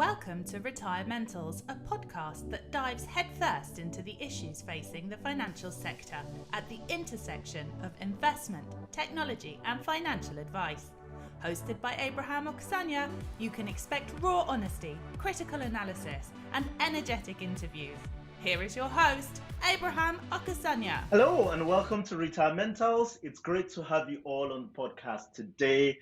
Welcome to Retirementals, a podcast that dives headfirst into the issues facing the financial sector at the intersection of investment, technology, and financial advice. Hosted by Abraham Oksanya, you can expect raw honesty, critical analysis, and energetic interviews. Here is your host, Abraham Oksanya. Hello and welcome to Retirementals. It's great to have you all on the podcast today.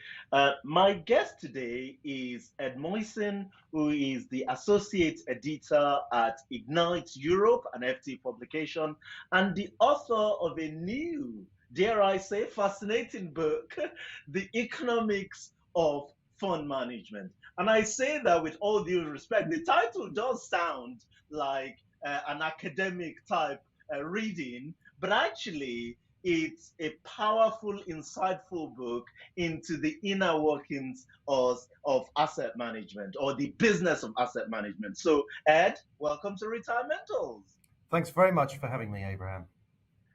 My guest today is Ed Moisson, who is the Associate Editor at Ignite Europe, an FT publication, and the author of a new, dare I say, fascinating book, The Economics of Fund Management. And I say that with all due respect. The title does sound like an academic type reading, but actually it's a powerful, insightful book into the inner workings of asset management or the business of asset management. So, Ed, welcome to Retirementals. Thanks very much for having me, Abraham.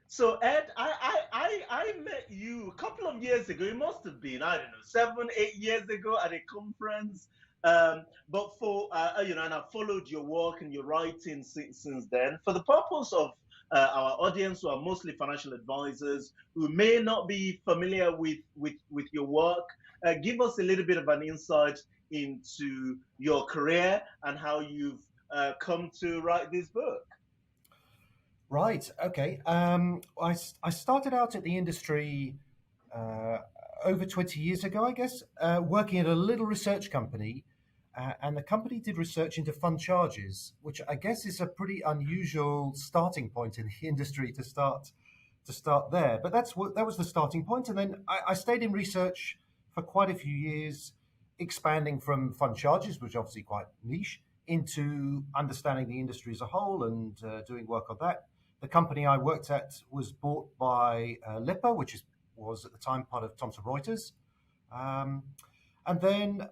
So, Ed, I met you a couple of years ago. It must have been, 7, 8 years ago at a conference. But for and I've followed your work and your writing since then. For the purpose of our audience, who are mostly financial advisors, who may not be familiar with your work, give us a little bit of an insight into your career and how you've come to write this book. Right. Okay. I started out at the industry over 20 years ago, I guess, working at a little research company. And the company did research into fund charges, which I guess is a pretty unusual starting point in the industry to start there. But that was the starting point. And then I stayed in research for quite a few years, expanding from fund charges, which are obviously quite niche, into understanding the industry as a whole and doing work on that. The company I worked at was bought by Lipper, which was at the time part of Thomson Reuters. And then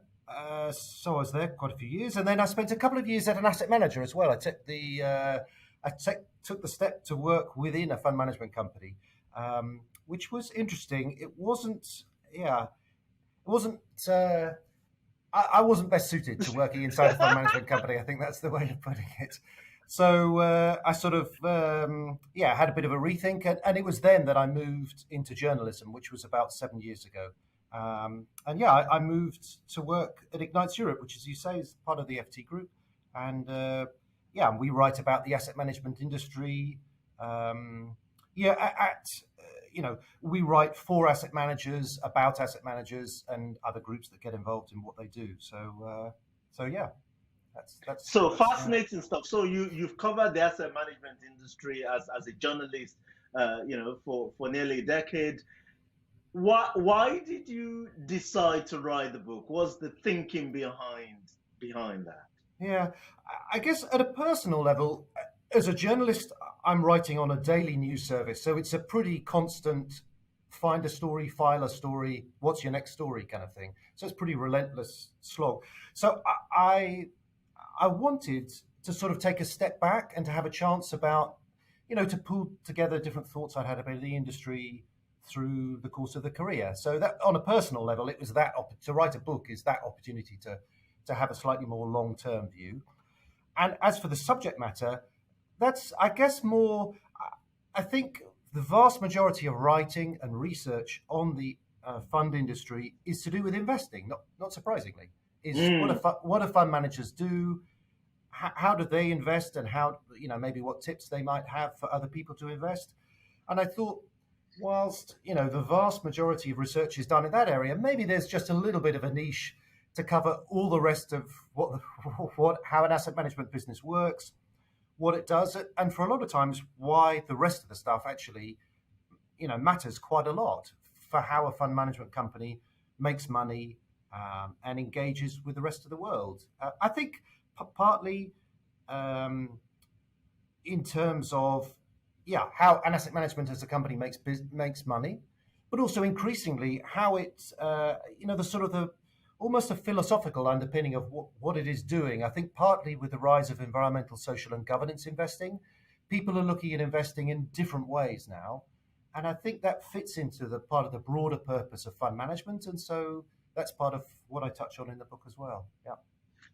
so I was there quite a few years, and then I spent a couple of years at an asset manager as well. I took the step to work within a fund management company, which was interesting. I wasn't best suited to working inside a fund management company. I think that's the way of putting it. So I sort of had a bit of a rethink, and it was then that I moved into journalism, which was about 7 years ago. I moved to work at Ignite Europe, which, as you say, is part of the FT group. And we write about the asset management industry. We write for asset managers, about asset managers, and other groups that get involved in what they do. That's fascinating stuff. So you've covered the asset management industry as a journalist, for nearly a decade. Why did you decide to write the book? What's the thinking behind that? Yeah, I guess at a personal level, as a journalist, I'm writing on a daily news service, so it's a pretty constant find a story, file a story, what's your next story kind of thing. So it's pretty relentless slog. So I wanted to sort of take a step back and to have a chance about, to pull together different thoughts I'd had about the industry through the course of the career. So that on a personal level, it was to write a book is that opportunity to have a slightly more long-term view. And as for the subject matter, that's, I guess, more, I think the vast majority of writing and research on the fund industry is to do with investing, not surprisingly, is what do fund managers do, how do they invest, and how, maybe what tips they might have for other people to invest. And I thought, whilst, the vast majority of research is done in that area, maybe there's just a little bit of a niche to cover all the rest of how an asset management business works, what it does, and for a lot of times why the rest of the stuff actually, matters quite a lot for how a fund management company makes money and engages with the rest of the world. I think partly in terms of how an asset management as a company makes money, but also increasingly how it's, almost a philosophical underpinning of what it is doing. I think partly with the rise of environmental, social, and governance investing, people are looking at investing in different ways now. And I think that fits into the part of the broader purpose of fund management. And so that's part of what I touch on in the book as well. Yeah.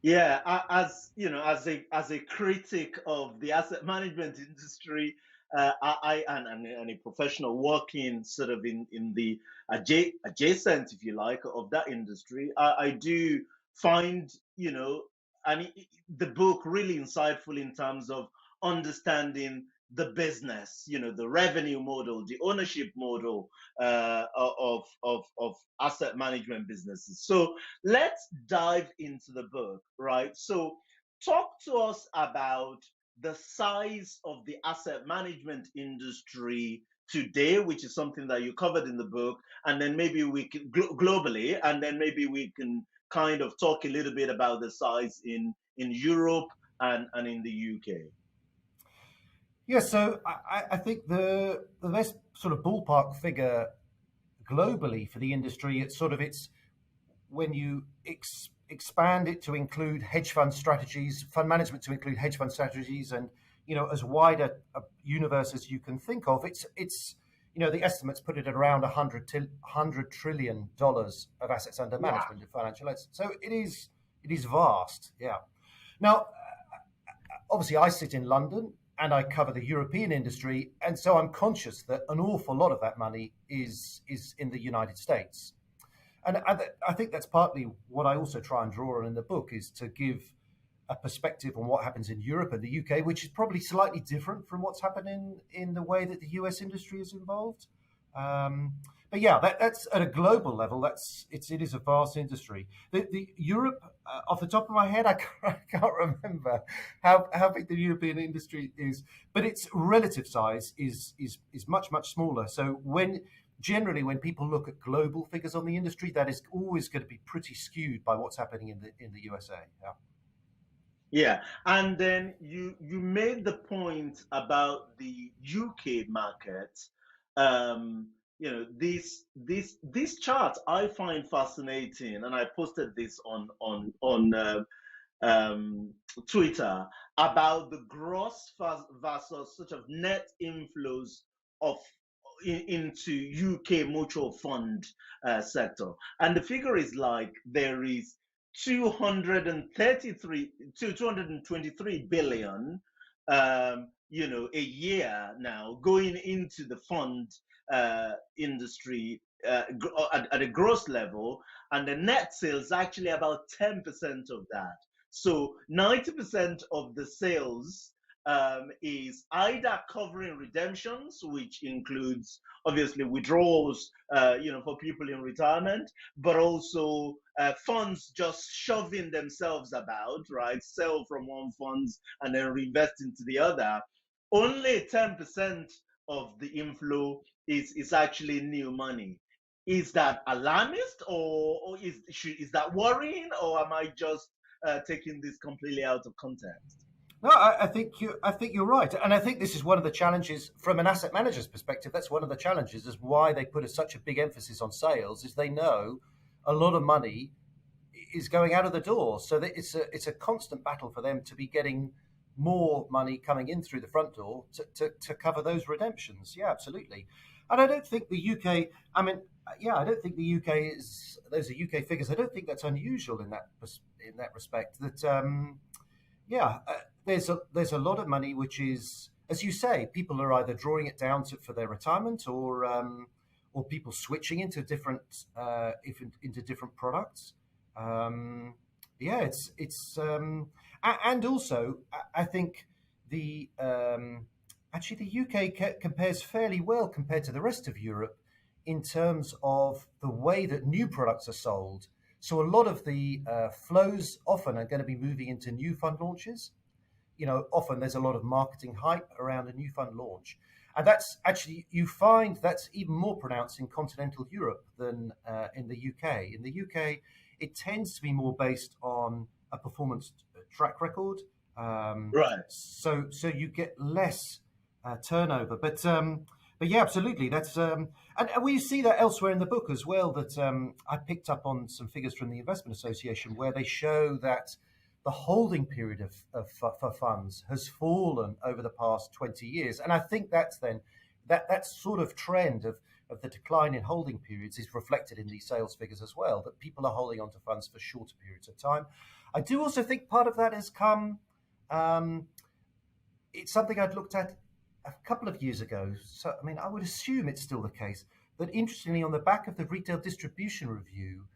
Yeah, as you know, as a critic of the asset management industry, and a professional working sort of in the adjacent, if you like, of that industry, I do find, and the book really insightful in terms of understanding the business, the revenue model, the ownership model of asset management businesses. So let's dive into the book, right? So, talk to us about the size of the asset management industry today, which is something that you covered in the book, and then maybe we can globally, and then maybe we can kind of talk a little bit about the size in Europe and in the UK. Yeah, so I think the best sort of ballpark figure globally for the industry, it's when you expand it to include hedge fund strategies, fund management to include hedge fund strategies, and as wide a universe as you can think of. It's the estimates put it at around $100 trillion of assets under Wow. management in financial assets. So it is vast. Yeah. Now, obviously, I sit in London and I cover the European industry, and so I'm conscious that an awful lot of that money is in the United States. And I think that's partly what I also try and draw on in the book, is to give a perspective on what happens in Europe and the UK, which is probably slightly different from what's happening in the way that the US industry is involved. But yeah, that's at a global level. It is a vast industry. The Europe, off the top of my head, I can't remember how big the European industry is, but its relative size is much smaller. So generally, when people look at global figures on the industry, that is always going to be pretty skewed by what's happening in the USA. Yeah. Yeah, and then you made the point about the UK market. This chart I find fascinating, and I posted this on Twitter about the gross versus sort of net inflows of into UK mutual fund sector, and the figure is like there is 233 to 223 billion a year now going into the fund industry at a gross level, and the net sales actually about 10% of that. So 90% of the sales is either covering redemptions, which includes obviously withdrawals, for people in retirement, but also funds just shoving themselves about, right? Sell from one funds and then reinvest into the other. Only 10% of the inflow is actually new money. Is that alarmist, or is that worrying, or am I just taking this completely out of context? No, I think you're right, and I think this is one of the challenges from an asset manager's perspective. That's one of the challenges, is why they put such a big emphasis on sales. Is they know a lot of money is going out of the door, so that it's a constant battle for them to be getting more money coming in through the front door to cover those redemptions. Yeah, absolutely. And I don't think the UK. I mean, yeah, I don't think the UK is. Those are UK figures. I don't think that's unusual in that respect. That yeah, there's a lot of money which is, as you say, people are either drawing it down for their retirement, or people switching into different into different products. Yeah, and also I think the actually the UK compares fairly well compared to the rest of Europe in terms of the way that new products are sold. So a lot of the flows often are going to be moving into new fund launches. Often there's a lot of marketing hype around a new fund launch. And that's actually, you find that's even more pronounced in continental Europe than in the UK. In the UK, it tends to be more based on a performance track record. Right. So you get less turnover. But yeah, absolutely. And we see that elsewhere in the book as well. That I picked up on some figures from the Investment Association where they show that the holding period for funds has fallen over the past 20 years. And I think that's then that sort of trend of the decline in holding periods is reflected in these sales figures as well, that people are holding onto funds for shorter periods of time. I do also think part of that has come. It's something I'd looked at a couple of years ago. So, I mean, I would assume it's still the case that, interestingly, on the back of the retail distribution review,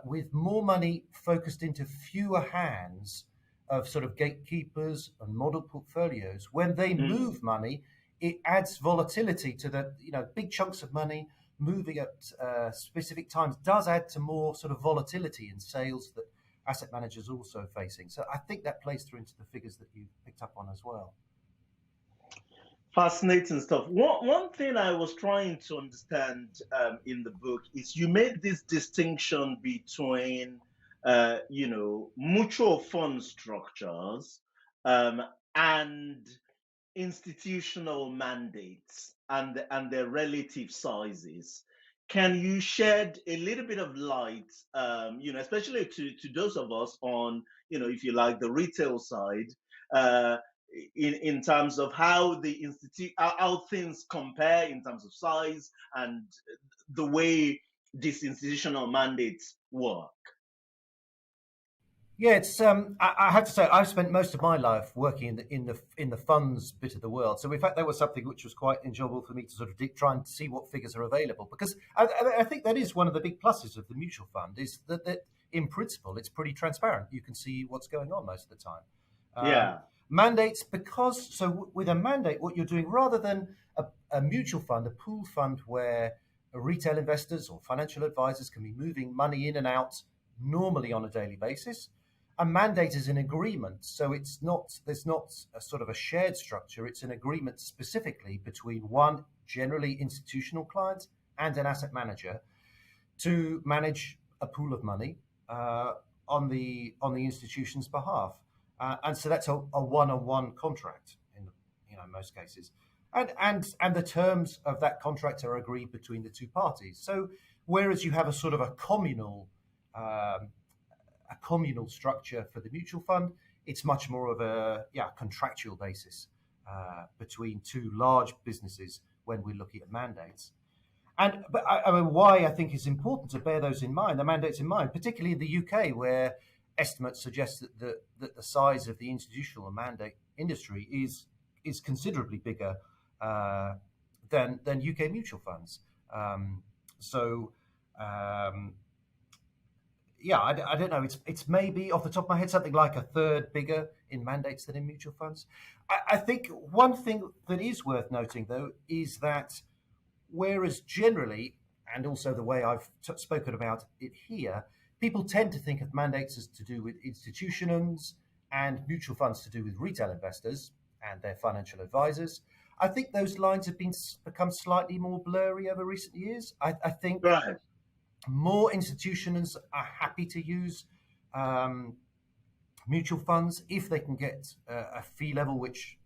with more money focused into fewer hands of sort of gatekeepers and model portfolios, when they move money, it adds volatility to the, big chunks of money moving at specific times does add to more sort of volatility in sales that asset managers are also facing. So I think that plays through into the figures that you picked up on as well. Fascinating stuff. One thing I was trying to understand in the book is you made this distinction between, mutual fund structures and institutional mandates and their relative sizes. Can you shed a little bit of light, especially to those of us on, if you like, the retail side, in terms of how how things compare in terms of size and the way these institutional mandates work? Yeah, it's I have to say I've spent most of my life working in the funds bit of the world. So in fact, that was something which was quite enjoyable for me to sort of try and see what figures are available, because I think that is one of the big pluses of the mutual fund is that in principle it's pretty transparent. You can see what's going on most of the time. Yeah. Mandates, because so with a mandate, what you're doing rather than a mutual fund, a pool fund where retail investors or financial advisors can be moving money in and out normally on a daily basis. A mandate is an agreement, so there's not a sort of a shared structure. It's an agreement specifically between one generally institutional client and an asset manager to manage a pool of money on the institution's behalf, and so that's a one-on-one contract in most cases, and the terms of that contract are agreed between the two parties. So whereas you have a sort of a communal structure for the mutual fund, it's much more of a contractual basis between two large businesses when we're looking at mandates. But I mean, why I think it's important to bear those in mind, the mandates in mind, particularly in the UK, where estimates suggest that the size of the institutional mandate industry is considerably bigger than UK mutual funds. I don't know. It's maybe off the top of my head something like a third bigger in mandates than in mutual funds. I think one thing that is worth noting, though, is that whereas generally, and also the way I've spoken about it here, people tend to think of mandates as to do with institutions and mutual funds to do with retail investors and their financial advisors. I think those lines have become slightly more blurry over recent years. I think Right. more institutions are happy to use mutual funds if they can get a fee level which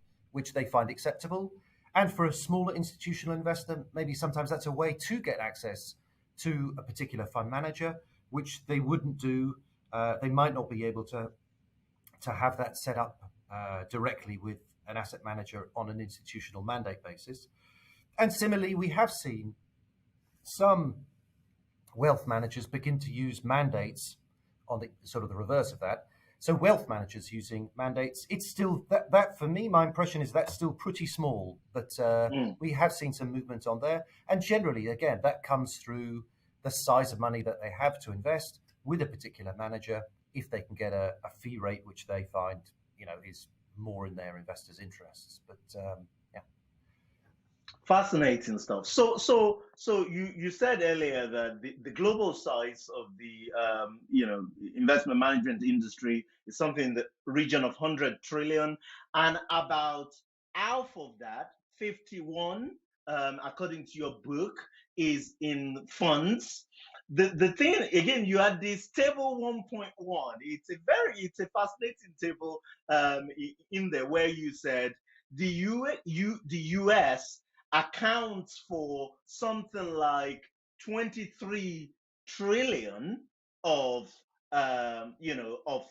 they find acceptable. And for a smaller institutional investor, maybe sometimes that's a way to get access to a particular fund manager, which they wouldn't do. They might not be able to have that set up directly with an asset manager on an institutional mandate basis. And similarly, we have seen some wealth managers begin to use mandates on the sort of the reverse of that. So wealth managers using mandates, it's still that for me, my impression is that's still pretty small, but we have seen some movement on there. And generally, again, that comes through the size of money that they have to invest with a particular manager if they can get a fee rate which they find, is more in their investors' interests. But Fascinating stuff. So you said earlier that the global size of the investment management industry is something in the region of 100 trillion, and about half of that, 51, according to your book, is in funds. The thing again, you had this table 1.1. It's a fascinating table in there where you said the US accounts for something like 23 trillion of of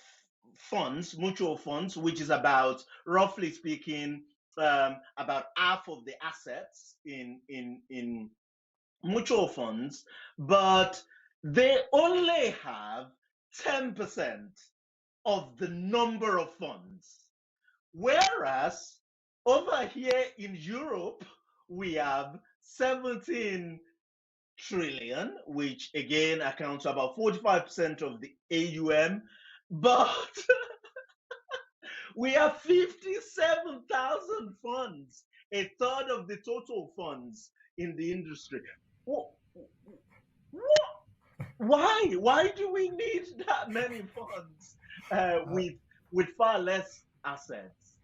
funds, mutual funds, which is about, roughly speaking, about half of the assets in mutual funds, but they only have 10% of the number of funds. Whereas over here in Europe, we have 17 trillion, which again accounts for about 45% of the AUM, but we have 57,000 funds, a third of the total funds in the industry. Why? Why do we need that many funds with far less assets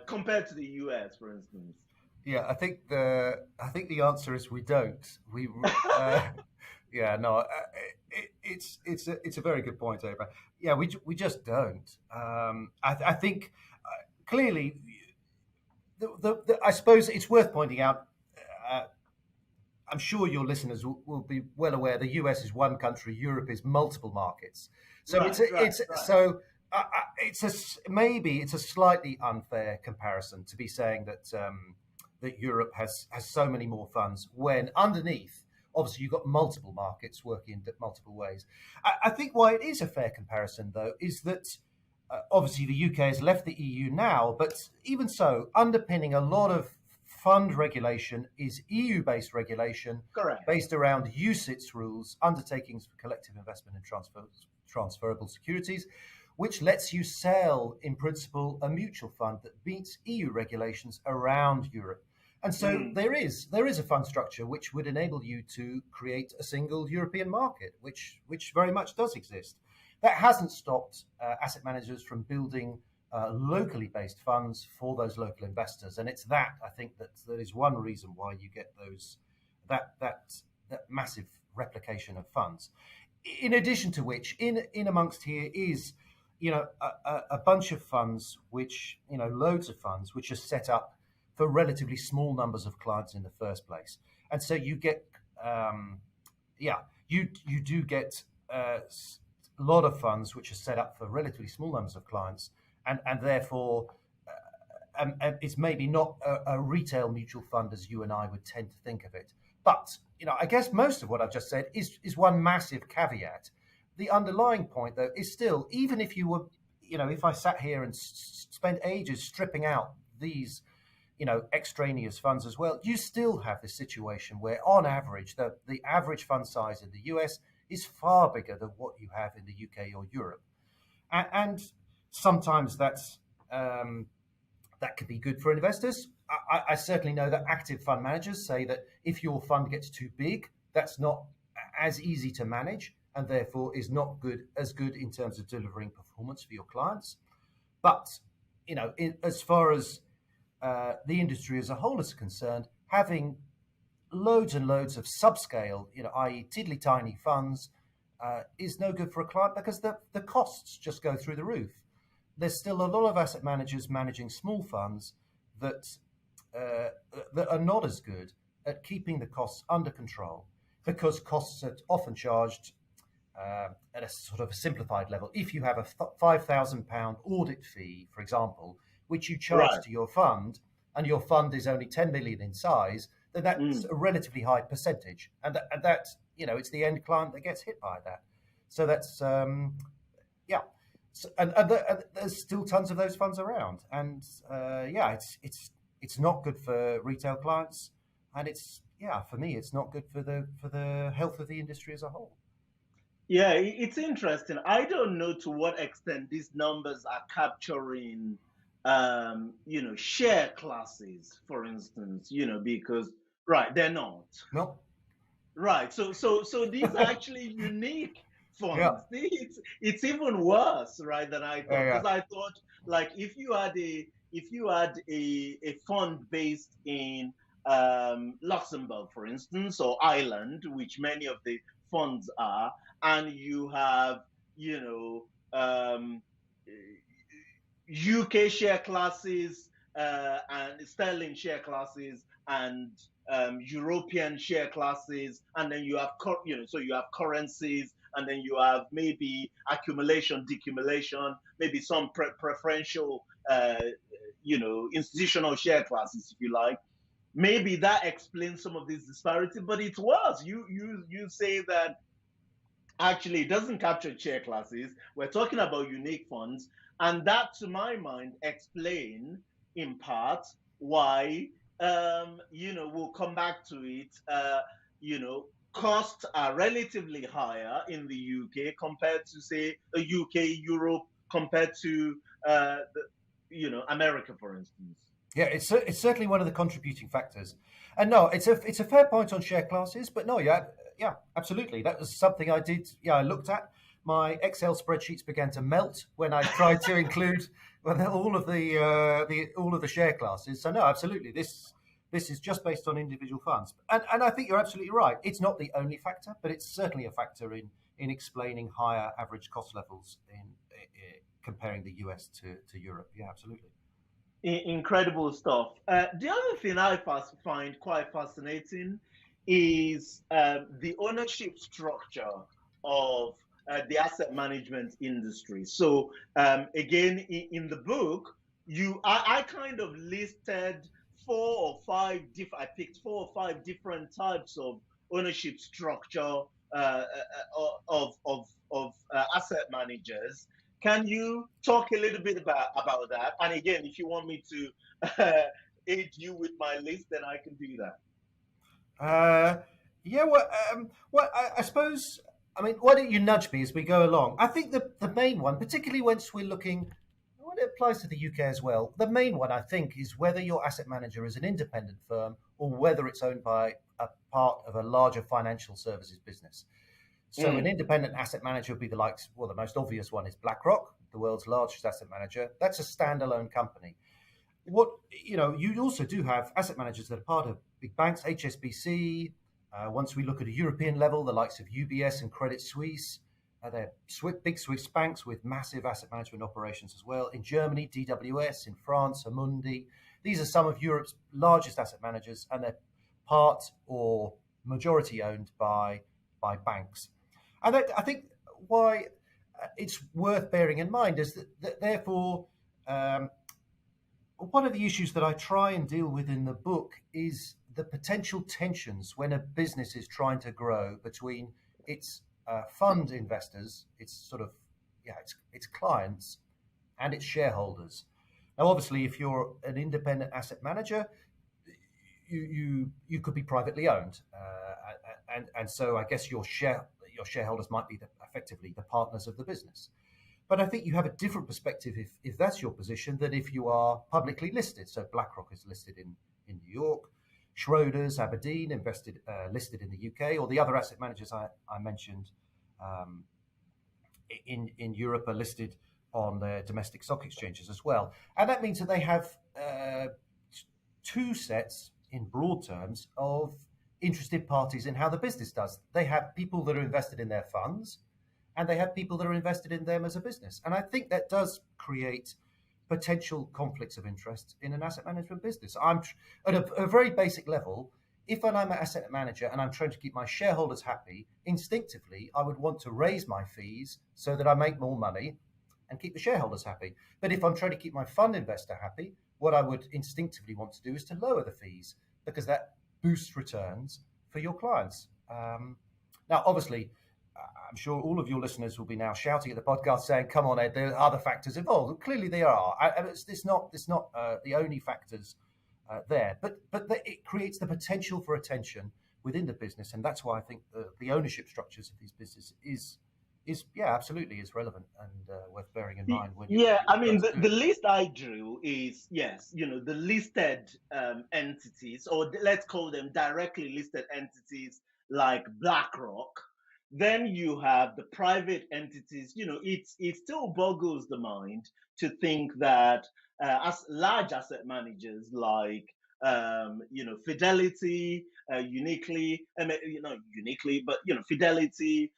compared to the US, for instance? Yeah, I think the answer is we don't. Yeah, no, it's a very good point, Abraham. Yeah, we just don't. I think clearly, I suppose it's worth pointing out. Uh, I'm sure your listeners will be well aware the US is one country, Europe is multiple markets. So Right, right, right. so maybe it's a slightly unfair comparison to be saying that that Europe has so many more funds when underneath, obviously, you've got multiple markets working in multiple ways. I think why it is a fair comparison, though, is that obviously the UK has left the EU now, but even so, underpinning a lot of fund regulation is EU-based regulation Correct. based around UCITS rules, undertakings for collective investment in transferable securities, which lets you sell, in principle, a mutual fund that meets EU regulations around Europe. And so there is a fund structure which would enable you to create a single European market, which very much does exist. That hasn't stopped asset managers from building locally based funds for those local investors, and it's that I think that is one reason why you get that massive replication of funds. In addition to which, in amongst here is a bunch of funds which loads of funds which are set up for relatively small numbers of clients in the first place, and so you get you do get a lot of funds which are set up for relatively small numbers of clients, and therefore it's maybe not a retail mutual fund as you and I would tend to think of it. But I guess most of what I've just said is one massive caveat. The underlying point, though, is still, even if you were, if I sat here and spent ages stripping out these extraneous funds as well, you still have this situation where, on average, the average fund size in the US is far bigger than what you have in the UK or Europe, and sometimes that could be good for investors. I certainly know that active fund managers say that if your fund gets too big, that's not as easy to manage, and therefore is not as good in terms of delivering performance for your clients. But as far as the industry as a whole is concerned, having loads and loads of subscale, i.e. tiddly tiny funds, is no good for a client because the costs just go through the roof. There's still a lot of asset managers managing small funds that are not as good at keeping the costs under control, because costs are often charged at a sort of a simplified level. If you have a £5,000 audit fee, for example, which you charge to your fund, and your fund is only 10 million in size, then that's a relatively high percentage, and that it's the end client that gets hit by that. So that's So, and there's still tons of those funds around, and it's not good for retail clients, and for me it's not good for the health of the industry as a whole. Yeah, it's interesting. I don't know to what extent these numbers are capturing share classes, for instance, because they're not. No. Right. So these are actually unique funds. Yeah. It's even worse, right, than I thought. Because I thought, like, if you had a fund based in Luxembourg, for instance, or Ireland, which many of the funds are, and you have UK share classes and sterling share classes and European share classes, and then you have so you have currencies, and then you have maybe accumulation, decumulation, maybe some preferential institutional share classes, if you like. Maybe that explains some of this disparity, but it's worse. You say that Actually, it doesn't capture share classes. We're talking about unique funds, and that, to my mind, explain in part why we'll come back to it. Costs are relatively higher in the UK compared to, say, the UK, Europe, compared to America, for instance. Yeah, it's certainly one of the contributing factors. And no, it's a fair point on share classes, but no, yeah, absolutely. That was something I did. Yeah, I looked at. My Excel spreadsheets began to melt when I tried to include all of the share classes. So no, absolutely, this is just based on individual funds. And I think you're absolutely right. It's not the only factor, but it's certainly a factor in explaining higher average cost levels in comparing the US to Europe. Yeah, absolutely. Incredible stuff. The other thing I find quite fascinating is the ownership structure of the asset management industry. So again, in the book, I kind of listed I picked 4 or 5 different types of ownership structure of asset managers. Can you talk a little bit about that? And again, if you want me to aid you with my list, then I can do that. Yeah, I suppose. I mean, why don't you nudge me as we go along? I think the main one, particularly once we're looking, when it applies to the UK as well, the main one I think is whether your asset manager is an independent firm or whether it's owned by a part of a larger financial services business. So an Mm, independent asset manager would be the likes. Well, the most obvious one is BlackRock, the world's largest asset manager. That's a standalone company. What you also do have asset managers that are part of big banks, HSBC. Once we look at a European level, the likes of UBS and Credit Suisse, they're big Swiss banks with massive asset management operations as well. In Germany, DWS. In France, Amundi. These are some of Europe's largest asset managers, and they're part or majority owned by banks. And I think why it's worth bearing in mind is that therefore. Um, One of the issues that I try and deal with in the book is the potential tensions when a business is trying to grow between its fund investors, its sort of its clients, and its shareholders. Now, obviously, if you're an independent asset manager, you could be privately owned, and so I guess your shareholders might be effectively the partners of the business. But I think you have a different perspective if that's your position than if you are publicly listed. So BlackRock is listed in New York, Schroders, Aberdeen, listed in the UK, or the other asset managers I mentioned um, in Europe are listed on their domestic stock exchanges as well. And that means that they have two sets, in broad terms, of interested parties in how the business does. They have people that are invested in their funds, and they have people that are invested in them as a business. And I think that does create potential conflicts of interest in an asset management business. I'm at a very basic level. If I'm an asset manager and I'm trying to keep my shareholders happy, instinctively I would want to raise my fees so that I make more money and keep the shareholders happy. But if I'm trying to keep my fund investor happy, what I would instinctively want to do is to lower the fees because that boosts returns for your clients. Now, obviously, I'm sure all of your listeners will be now shouting at the podcast saying, "Come on, Ed, there are other factors involved." Clearly, there are. It's not the only factors there, but it creates the potential for attention within the business, and that's why I think the ownership structures of these businesses is yeah, absolutely is relevant and worth bearing in mind when Yeah, you're I mean, trying to the, do the it. list I drew is, yes, the listed entities, or let's call them directly listed entities like BlackRock. Then you have the private entities. It still boggles the mind to think that as large asset managers like Fidelity, uniquely, but Fidelity,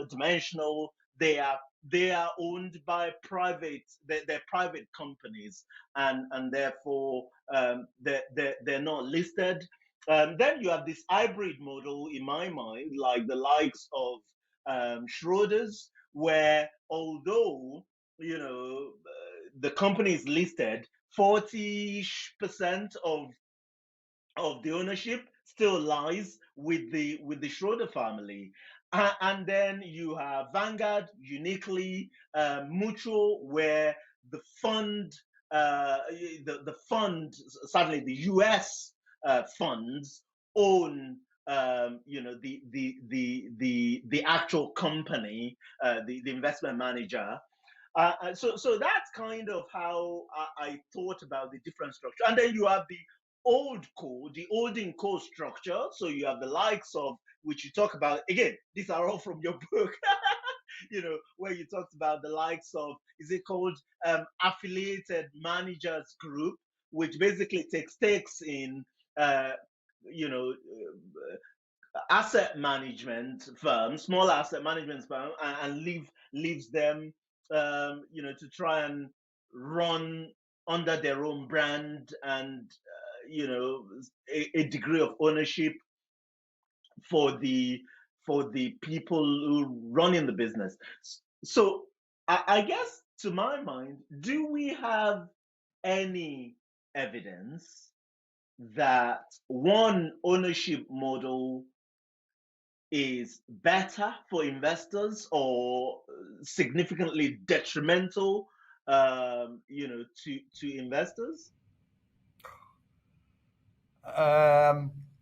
Dimensional, they are owned by they're private companies, and therefore they're not listed. Then you have this hybrid model in my mind, like the likes of Schroders, where although the company is listed, 40% of the ownership still lies with the Schroeder family. And then you have Vanguard, uniquely, Mutual, where the fund, the fund, certainly the US funds own, the actual company, the investment manager. So that's kind of how I thought about the different structure. And then you have the old co, the olden co structure. So you have the likes of, which you talk about again. These are all from your book. Where you talked about the likes of, is it called affiliated managers group, which basically takes stakes in uh, you know asset management firms, small asset management firms, and leaves them, to try and run under their own brand and, a degree of ownership for the people who run in the business. So I guess, to my mind, do we have any evidence that one ownership model is better for investors or significantly detrimental, to investors?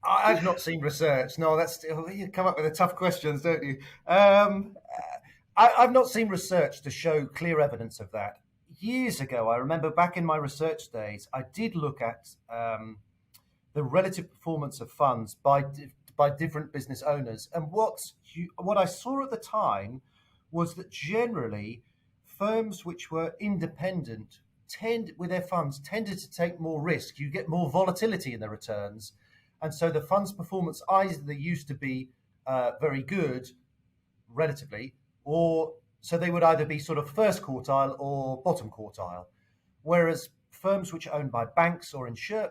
I've not seen research. No, that's you come up with the tough questions, don't you? I've not seen research to show clear evidence of that. Years ago, I remember back in my research days, I did look at the relative performance of funds by different business owners, and what I saw at the time was that generally firms which were independent with their funds tended to take more risk. You get more volatility in the returns, and so the fund's performance either used to be very good relatively, or so they would either be sort of first quartile or bottom quartile. Whereas firms which are owned by banks or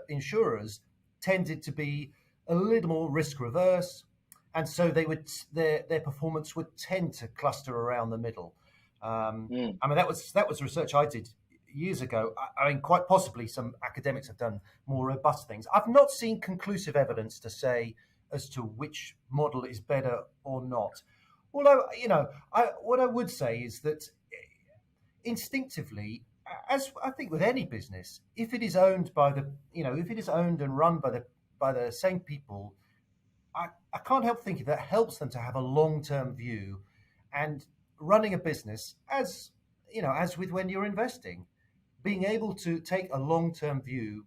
insurers tended to be a little more risk reverse, and so their performance would tend to cluster around the middle. I mean, that was research I did years ago. I mean, quite possibly some academics have done more robust things. I've not seen conclusive evidence to say as to which model is better or not. Although, what I would say is that instinctively, as I think with any business, if it is owned if it is owned and run by the same people, I can't help thinking that helps them to have a long-term view, and running a business, as with when you're investing, being able to take a long-term view,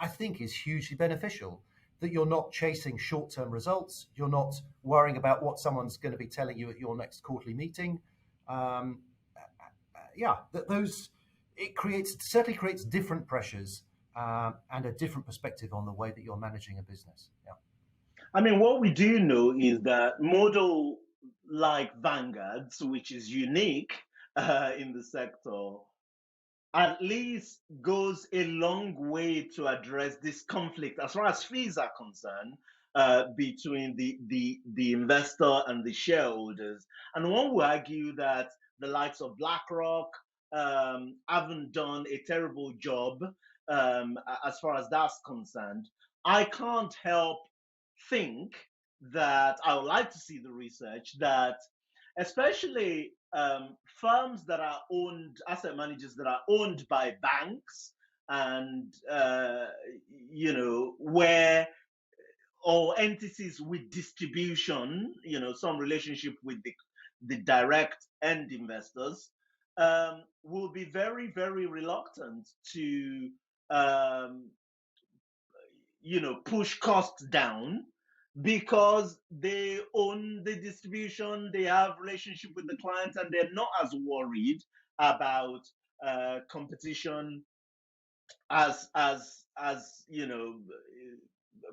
I think is hugely beneficial. That you're not chasing short-term results, you're not worrying about what someone's going to be telling you at your next quarterly meeting. It certainly creates different pressures and a different perspective on the way that you're managing a business. Yeah. I mean, what we do know is that model like Vanguard's, which is unique in the sector, at least goes a long way to address this conflict as far as fees are concerned, between the investor and the shareholders. And one would argue that the likes of BlackRock haven't done a terrible job, as far as that's concerned. I can't help think that I would like to see the research that, especially firms that are owned, asset managers that are owned by banks, and where, or entities with distribution, some relationship with the direct end investors, will be very, very reluctant to um, push costs down, because they own the distribution, they have relationship with the clients, and they're not as worried about competition as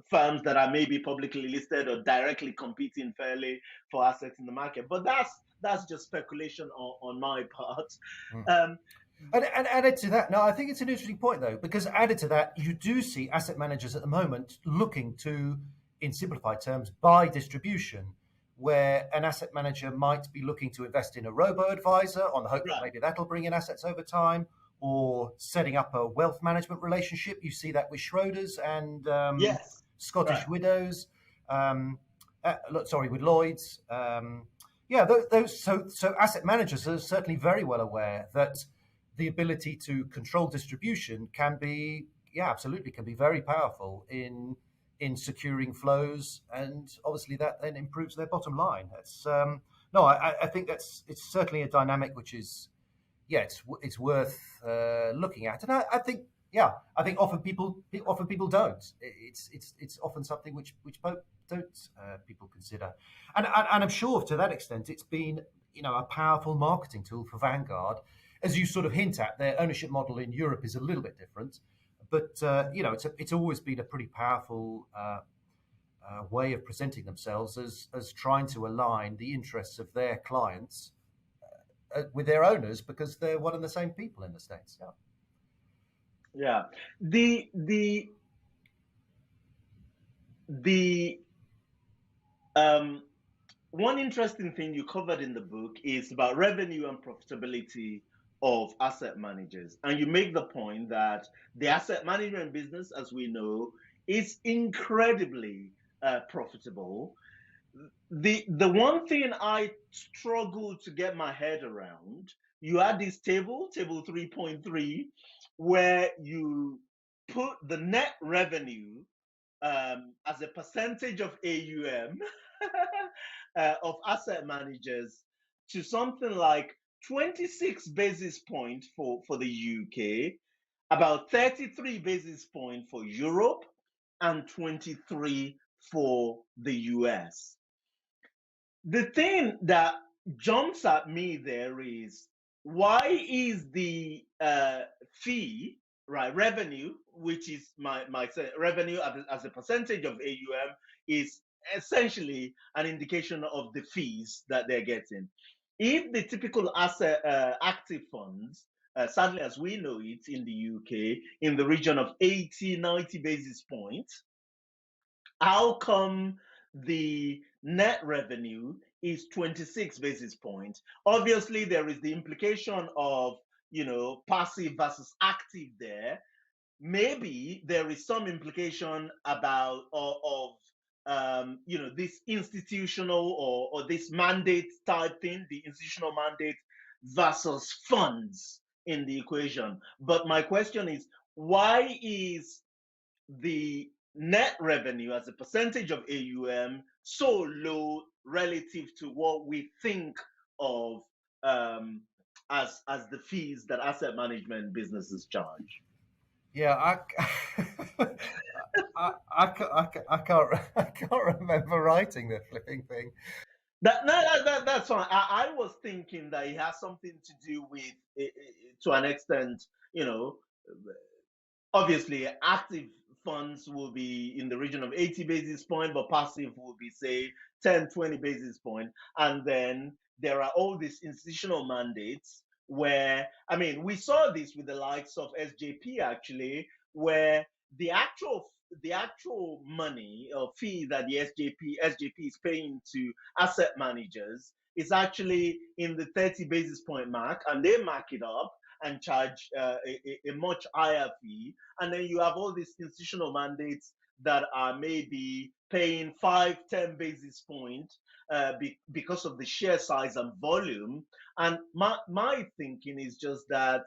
firms that are maybe publicly listed or directly competing fairly for assets in the market. But that's just speculation on my part. Mm. Um, And added to that, no, I think it's an interesting point though, because added to that, you do see asset managers at the moment looking to, in simplified terms, buy distribution, where an asset manager might be looking to invest in a robo-advisor on the hope that maybe that'll bring in assets over time, or setting up a wealth management relationship. You see that with Schroders and yes, Scottish Widows. with Lloyd's. So asset managers are certainly very well aware that the ability to control distribution can be, absolutely can be very powerful in securing flows, and obviously that then improves their bottom line. That's no, I think it's certainly a dynamic which is, it's worth looking at, and I think often people don't. It's often something which don't people consider, and I'm sure to that extent it's been a powerful marketing tool for Vanguard. As you sort of hint at, their ownership model in Europe is a little bit different, but it's always been a pretty powerful way of presenting themselves as trying to align the interests of their clients with their owners, because they're one and the same people in the States. Yeah. The one interesting thing you covered in the book is about revenue and profitability of asset managers. And you make the point that the asset management business, as we know, is incredibly profitable. The one thing I struggle to get my head around, you had this table 3.3, where you put the net revenue as a percentage of AUM of asset managers to something like 26 basis points for the UK, about 33 basis points for Europe, and 23 for the US. The thing that jumps at me there is, why is the fee, right, revenue, which is my revenue as a percentage of AUM, is essentially an indication of the fees that they're getting. If the typical asset active funds, sadly as we know it in the UK, in the region of 80-90 basis points, how come the net revenue is 26 basis points? Obviously, there is the implication of, passive versus active there. Maybe there is some implication about this institutional or this mandate type thing, the institutional mandate versus funds in the equation. But my question is, why is the net revenue as a percentage of AUM so low relative to what we think of as the fees that asset management businesses charge? Yeah, I can't remember writing the flipping thing. That's fine. I was thinking that it has something to do with, to an extent, obviously active funds will be in the region of 80 basis points, but passive will be, say, 10-20 basis points. And then there are all these institutional mandates where, we saw this with the likes of SJP actually, where the actual money or fee that the SJP is paying to asset managers is actually in the 30 basis point mark, and they mark it up and charge a much higher fee. And then you have all these institutional mandates that are maybe paying 5-10 basis points because of the share size and volume. And my thinking is just that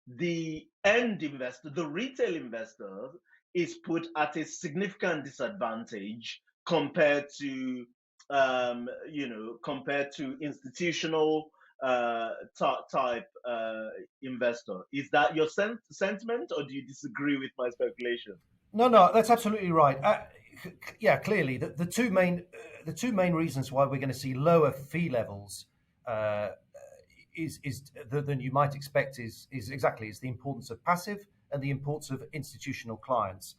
the end investor, the retail investor, is put at a significant disadvantage compared to institutional type investor. Is that your sentiment, or do you disagree with my speculation? No, that's absolutely right. Clearly, the two main reasons why we're going to see lower fee levels than you might expect is the importance of passive and the importance of institutional clients.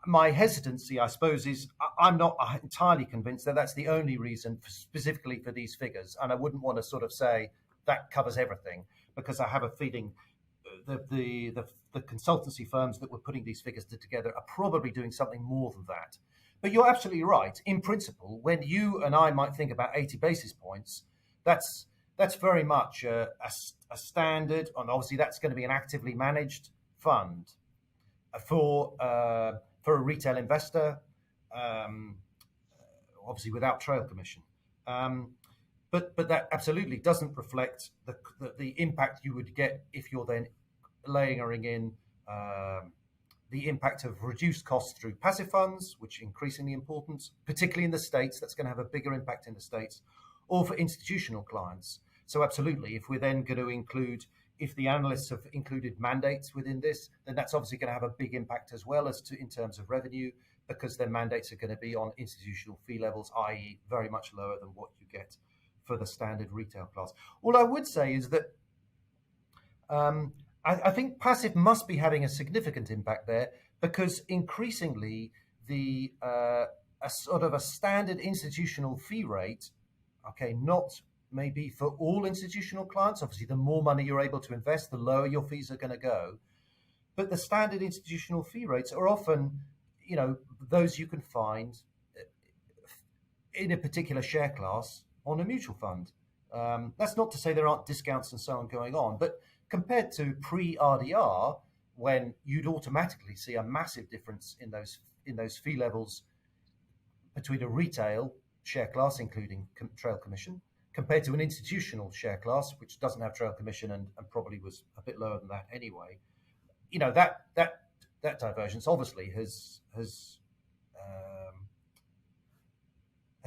My hesitancy, I suppose, is I'm not entirely convinced that that's the only reason specifically for these figures, and I wouldn't want to sort of say that covers everything, because I have a feeling the consultancy firms that were putting these figures together are probably doing something more than that. But you're absolutely right. In principle, when you and I might think about 80 basis points, that's very much a standard, and obviously that's going to be an actively managed fund for a retail investor, obviously without trail commission. But that absolutely doesn't reflect the impact you would get if you're then layering in the impact of reduced costs through passive funds, which are increasingly important, particularly in the States. That's going to have a bigger impact in the States, or for institutional clients. So absolutely, if we're then going to include, if the analysts have included mandates within this, then that's obviously going to have a big impact as well as to in terms of revenue, because their mandates are going to be on institutional fee levels, i.e. very much lower than what you get for the standard retail class. All I would say is that I think passive must be having a significant impact there, because increasingly a sort of a standard institutional fee rate, okay, not maybe for all institutional clients. Obviously, the more money you're able to invest, the lower your fees are going to go. But the standard institutional fee rates are often, those you can find in a particular share class on a mutual fund. That's not to say there aren't discounts and so on going on, but compared to pre-RDR, when you'd automatically see a massive difference in those fee levels between a retail share class, including trail commission, compared to an institutional share class, which doesn't have trail commission and probably was a bit lower than that anyway. That divergence obviously has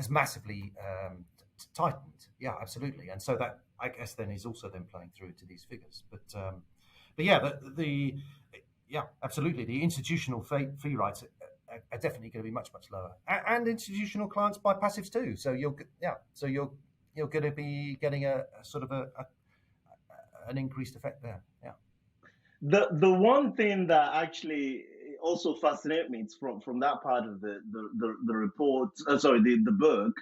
massively tightened. Yeah, absolutely. And so that, I guess, then is also then playing through to these figures. But yeah, absolutely. The institutional fee rates are definitely going to be much lower, and institutional clients buy passives too. So you're going to be getting a sort of an increased effect there. Yeah. The one thing that actually also fascinates me from that part of the report, the book,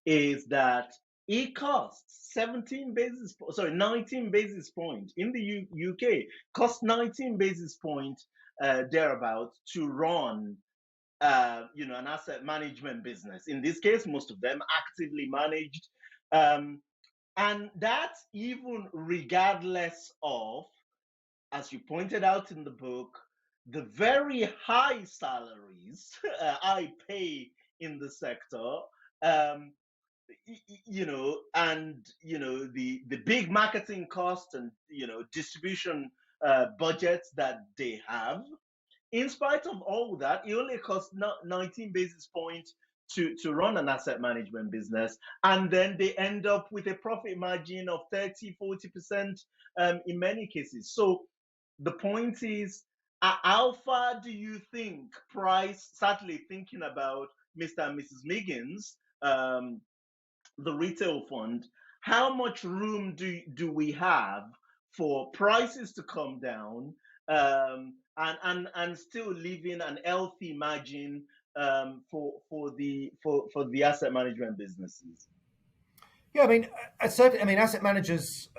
is that it costs 19 basis points in the UK. Costs 19 basis points thereabout to run an asset management business. In this case, most of them actively managed, and that's even regardless of, as you pointed out in the book, the very high salaries I pay in the sector, and the big marketing costs and distribution budgets that they have. In spite of all that, it only costs 19 basis points to run an asset management business, and then they end up with a profit margin of 30-40% in many cases. So the point is, how far do you think price, certainly thinking about Mr. and Mrs. Miggins, the retail fund, how much room do we have for prices to come down and still leaving an healthy margin for the asset management businesses? Yeah, I mean, asset managers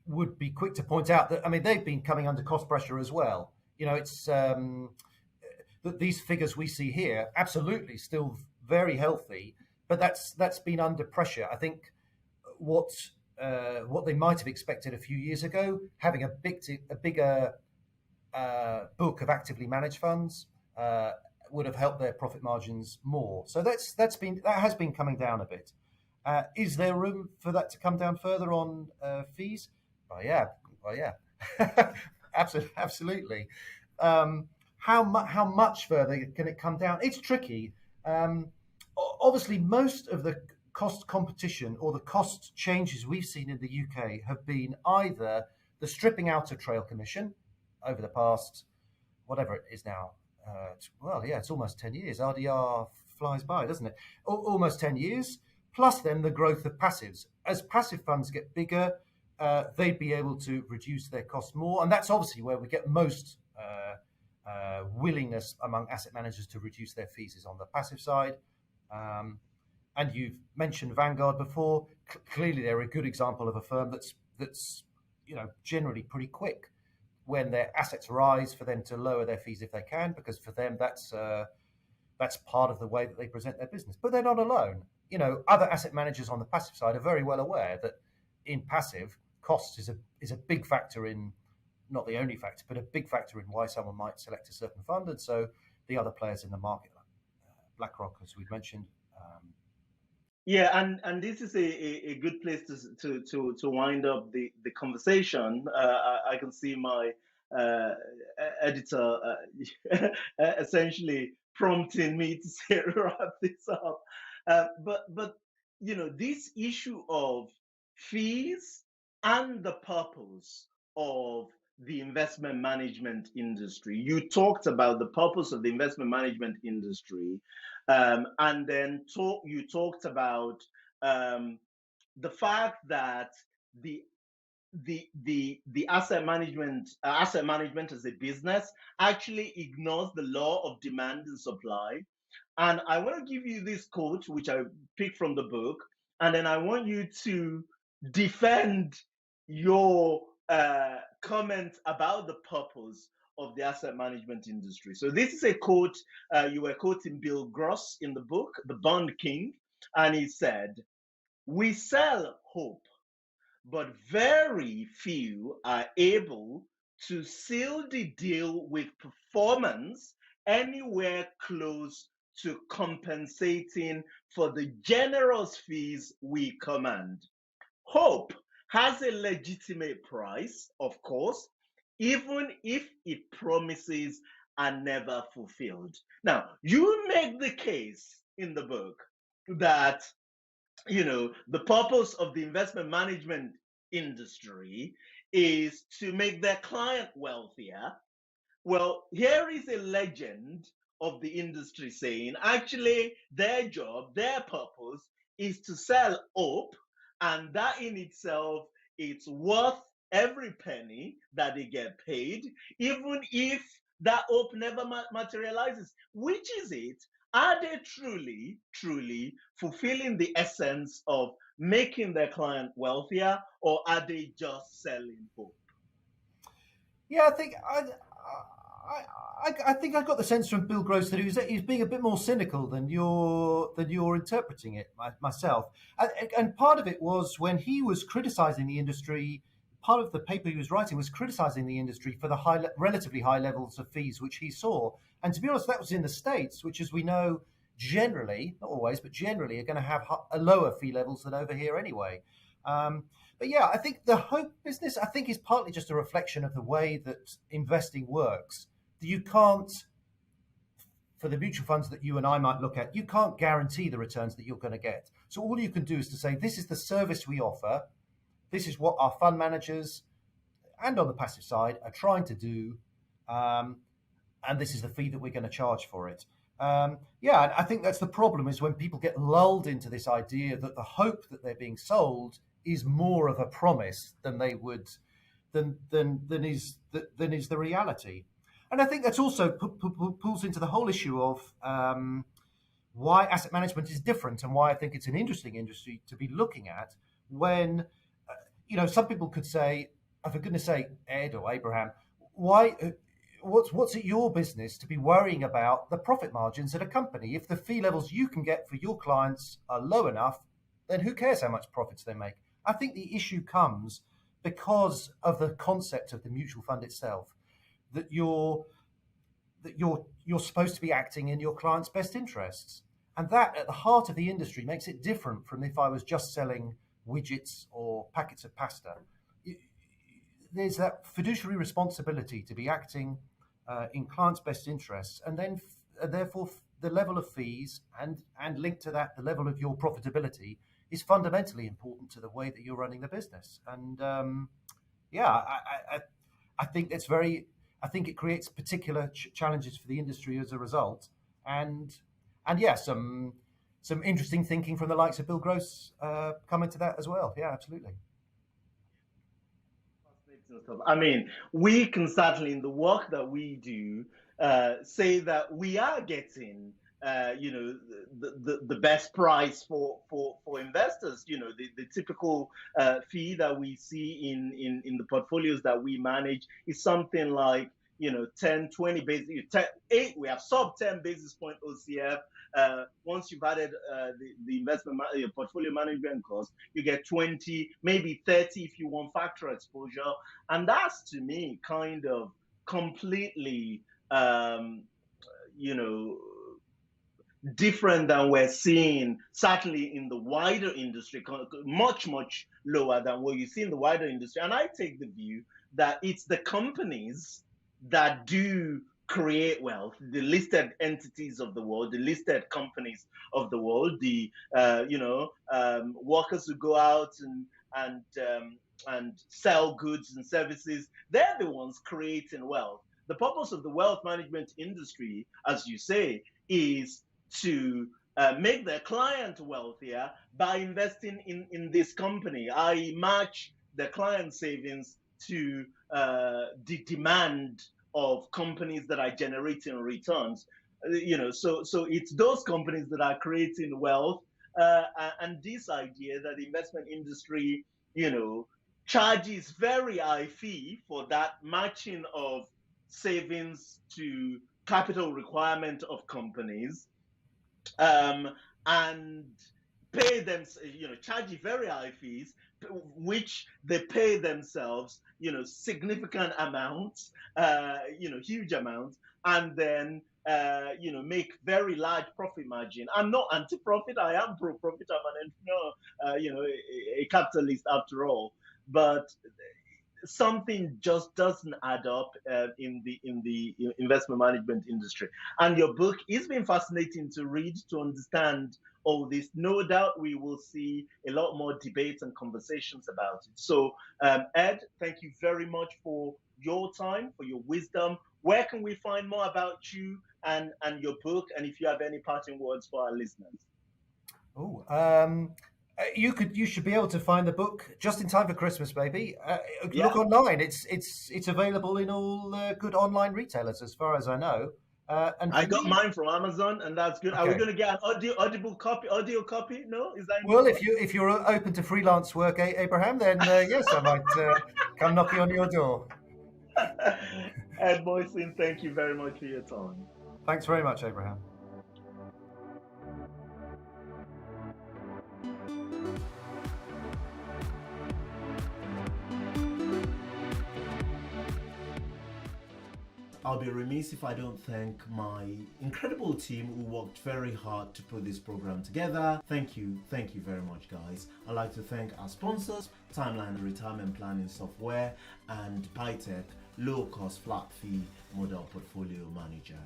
would be quick to point out that, they've been coming under cost pressure as well. It's that these figures we see here, absolutely still very healthy, but that's been under pressure. I think what they might have expected a few years ago, having a bigger book of actively managed funds, would have helped their profit margins more. So that has been coming down a bit. Is there room for that to come down further on fees? Well, yeah, absolutely. How much further can it come down? It's tricky. Obviously, most of the cost competition or the cost changes we've seen in the UK have been either the stripping out of trail commission over the past, whatever it is now, it's almost 10 years. RDR flies by, doesn't it? Almost 10 years, plus then the growth of passives. As passive funds get bigger, they'd be able to reduce their costs more, and that's obviously where we get most willingness among asset managers to reduce their fees is on the passive side. And you've mentioned Vanguard before. Clearly, they're a good example of a firm that's generally pretty quick when their assets rise for them to lower their fees if they can, because for them that's part of the way that they present their business. But they're not alone. Other asset managers on the passive side are very well aware that in passive, cost is a big factor in, not the only factor, but a big factor in why someone might select a certain fund. And so the other players in the market, like BlackRock, as we've mentioned, Yeah, and this is a good place to wind up the conversation. I can see my uh, editor essentially prompting me to say wrap this up. But this issue of fees and the purpose of the investment management industry. You talked about the purpose of the investment management industry, and then you talked about um, the fact that the the asset management as a business actually ignores the law of demand and supply. And I want to give you this quote, which I picked from the book, and then I want you to defend your comment about the purpose of the asset management industry. So this is a quote, you were quoting Bill Gross in the book, The Bond King, and he said, "We sell hope, but very few are able to seal the deal with performance anywhere close to compensating for the generous fees we command. Hope has a legitimate price, of course, even if it promises are never fulfilled." Now, you make the case in the book that the purpose of the investment management industry is to make their client wealthier. Well, here is a legend of the industry saying actually their job, their purpose is to sell hope, and that in itself it's worth every penny that they get paid, even if that hope never materializes. Which is it? Are they truly fulfilling the essence of making their client wealthier, or are they just selling hope? Yeah, I think I got the sense from Bill Gross that he's being a bit more cynical than you're interpreting it myself, and part of it was when he was criticizing the industry. Part of the paper he was writing was criticizing the industry for the relatively high levels of fees which he saw. And to be honest, that was in the States, which, as we know, generally, not always, but generally, are going to have a lower fee levels than over here anyway. But yeah, I think the hope business, I think, is partly just a reflection of the way that investing works. You can't, for the mutual funds that you and I might look at, you can't guarantee the returns that you're going to get. So all you can do is to say, this is the service we offer. This is what our fund managers and on the passive side are trying to do. And this is the fee that we're going to charge for it. Yeah, and I think that's the problem, is when people get lulled into this idea that the hope that they're being sold is more of a promise than they would than is the reality. And I think that's also pulls into the whole issue of why asset management is different, and why I think it's an interesting industry to be looking at. When some people could say, oh, for goodness sake, Ed or Abraham, why? What's it your business to be worrying about the profit margins at a company? If the fee levels you can get for your clients are low enough, then who cares how much profits they make? I think the issue comes because of the concept of the mutual fund itself, that you're supposed to be acting in your client's best interests. And that, at the heart of the industry, makes it different from if I was just selling widgets or packets of pasta. There's that fiduciary responsibility to be acting in clients' best interests, and then therefore the level of fees and linked to that, the level of your profitability is fundamentally important to the way that you're running the business. And I think that's very. I think it creates particular challenges for the industry as a result, and yeah, some interesting thinking from the likes of Bill Gross come into that as well. Yeah, absolutely. I mean, we can certainly, in the work that we do, say that we are getting, the best price for investors. The typical fee that we see in the portfolios that we manage is something like 10, 20 basis, 10, 8, we have sub 10 basis point OCF. Once you've added the investment your portfolio management cost, you get 20, maybe 30 if you want factor exposure. And that's, to me, kind of completely, different than we're seeing, certainly in the wider industry, much, much lower than what you see in the wider industry. And I take the view that it's the companies that do create wealth, the listed entities of the world, the listed companies of the world, the workers who go out and sell goods and services. They're the ones creating wealth. The purpose of the wealth management industry, as you say, is to make their client wealthier by investing in this company. I match the client savings to the demand of companies that are generating returns. So it's those companies that are creating wealth, and this idea that the investment industry, charges very high fee for that matching of savings to capital requirement of companies, and pay them, charge very high fees, which they pay themselves, significant amounts, huge amounts, and then, make very large profit margin. I'm not anti-profit. I am pro-profit. I'm an entrepreneur, a capitalist after all. But something just doesn't add up in the investment management industry. And your book has been fascinating to read, to understand all this. No doubt we will see a lot more debates and conversations about it. So, Ed, thank you very much for your time, for your wisdom. Where can we find more about you and your book? And if you have any parting words for our listeners. You should be able to find the book just in time for Christmas, baby. Yeah. Look online. It's available in all good online retailers, as far as I know. And I got mine from Amazon, and that's good. Okay. Are we going to get an audio copy? No, is that? Well, if you're open to freelance work, Abraham, then yes, I might come knocking on your door. Ed Moisson, thank you very much for your time. Thanks very much, Abraham. I'll be remiss if I don't thank my incredible team who worked very hard to put this program together. Thank you very much, guys. I'd like to thank our sponsors, Timeline Retirement Planning Software, and PyTech, low-cost flat-fee model portfolio manager.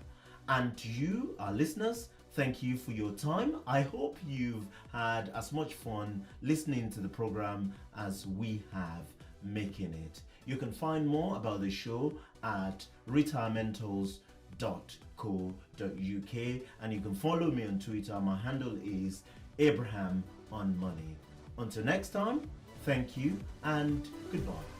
And to you, our listeners, thank you for your time. I hope you've had as much fun listening to the program as we have making it. You can find more about the show at retirementals.co.uk, and you can follow me on Twitter. My handle is Abraham on Money. Until next time, thank you and goodbye.